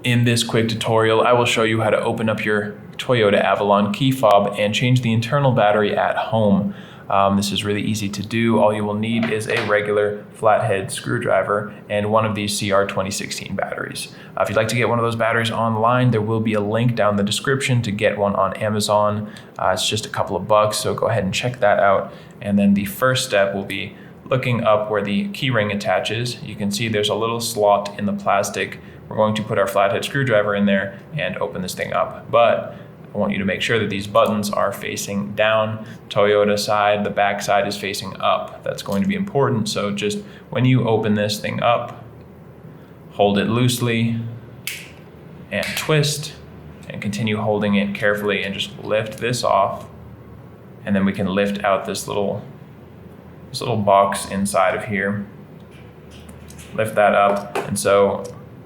In this quick tutorial, I will show you how to open up your Toyota Avalon key fob and change the internal battery at home. This is really easy to do. All you will need is a regular flathead screwdriver and one of these CR 2016 batteries. If you'd like to get one of those batteries online, there will be a link down in the description to get one on Amazon. It's just a couple of bucks, so go ahead and check that out. And then the first step will be looking up where the key ring attaches. You can see there's a little slot in the plastic. We're going to put our flathead screwdriver in there and open this thing up. But I want you to make sure that these buttons are facing down. Toyota side, the back side is facing up. That's going to be important. So just when you open this thing up, hold it loosely and twist and continue holding it carefully and just lift this off. And then we can lift out this little box inside of here. Lift that up. And so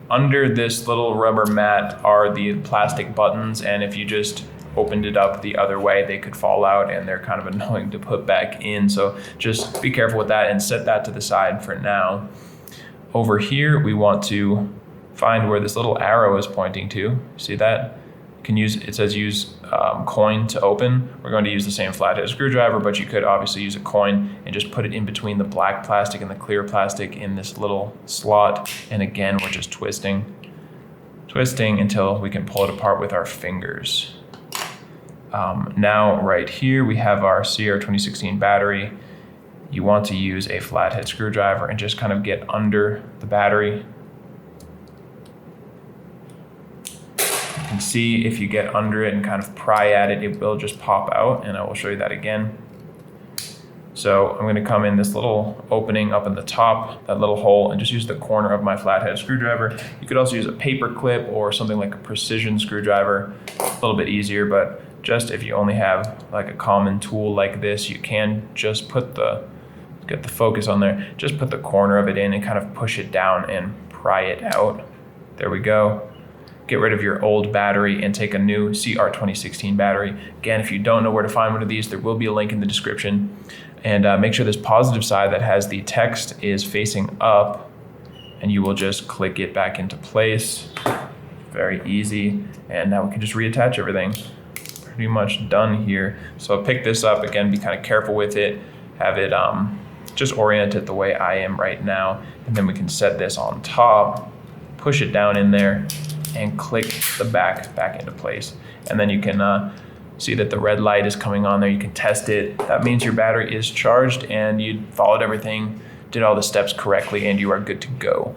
under this little rubber mat are the plastic buttons, and if you just opened it up the other way, they could fall out and they're kind of annoying to put back in. So just be careful with that and set that to the side for now. Over here, we want to find where this little arrow is pointing to. See that? It says use coin to open. We're going to use the same flathead screwdriver, but you could obviously use a coin and just put it in between the black plastic and the clear plastic in this little slot. And again, we're just twisting until we can pull it apart with our fingers. Now right here, we have our CR 2016 battery. You want to use a flathead screwdriver and just kind of get under the battery. You can see if you get under it and kind of pry at it, it will just pop out, and I will show you that again. So I'm going to come in this little opening up in the top, that little hole, and just use the corner of my flathead screwdriver. You could also use a paper clip or something like a precision screwdriver, a little bit easier, but just if you only have like a common tool like this, you can just get the focus on there, just put the corner of it in and kind of push it down and pry it out. There we go. Get rid of your old battery and take a new CR 2016 battery. Again, if you don't know where to find one of these, there will be a link in the description. And make sure this positive side that has the text is facing up, and you will just click it back into place. Very easy. And now we can just reattach everything. Pretty much done here. So pick this up, again, be kind of careful with it. Have it just orient it the way I am right now. And then we can set this on top, push it down in there, and click the back into place. And then you can see that the red light is coming on there. You can test it. That means your battery is charged and you followed everything, did all the steps correctly, and you are good to go.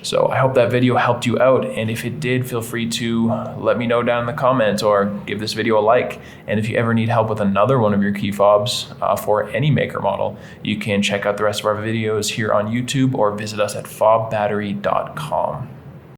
So I hope that video helped you out, and if it did, feel free to let me know down in the comments or give this video a like. And if you ever need help with another one of your key fobs for any maker model, you can check out the rest of our videos here on YouTube or visit us at fobbattery.com.